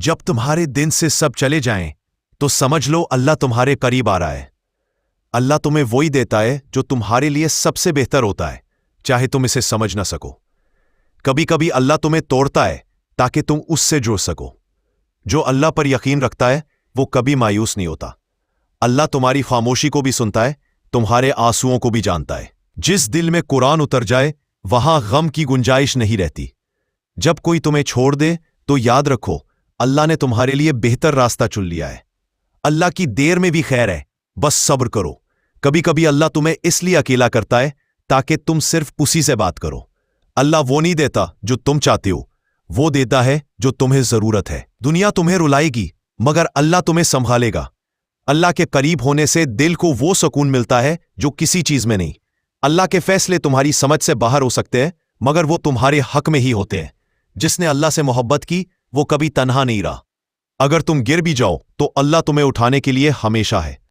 جب تمہارے دن سے سب چلے جائیں تو سمجھ لو اللہ تمہارے قریب آ رہا ہے۔ اللہ تمہیں وہی دیتا ہے جو تمہارے لیے سب سے بہتر ہوتا ہے، چاہے تم اسے سمجھ نہ سکو۔ کبھی کبھی اللہ تمہیں توڑتا ہے تاکہ تم اس سے جڑ سکو۔ جو اللہ پر یقین رکھتا ہے وہ کبھی مایوس نہیں ہوتا۔ اللہ تمہاری خاموشی کو بھی سنتا ہے، تمہارے آنسوؤں کو بھی جانتا ہے۔ جس دل میں قرآن اتر جائے وہاں غم کی گنجائش نہیں رہتی۔ جب کوئی تمہیں چھوڑ دے تو یاد رکھو اللہ نے تمہارے لیے بہتر راستہ چن لیا ہے۔ اللہ کی دیر میں بھی خیر ہے، بس صبر کرو۔ کبھی کبھی اللہ تمہیں اس لیے اکیلا کرتا ہے تاکہ تم صرف اسی سے بات کرو۔ اللہ وہ نہیں دیتا جو تم چاہتے ہو، وہ دیتا ہے جو تمہیں ضرورت ہے۔ دنیا تمہیں رلائے گی مگر اللہ تمہیں سنبھالے گا۔ اللہ کے قریب ہونے سے دل کو وہ سکون ملتا ہے جو کسی چیز میں نہیں۔ اللہ کے فیصلے تمہاری سمجھ سے باہر ہو سکتے ہیں مگر وہ تمہارے حق میں ہی ہوتے ہیں۔ جس نے اللہ سے محبت کی وہ کبھی تنہا نہیں رہا۔ اگر تم گر بھی جاؤ تو اللہ تمہیں اٹھانے کے لیے ہمیشہ ہے۔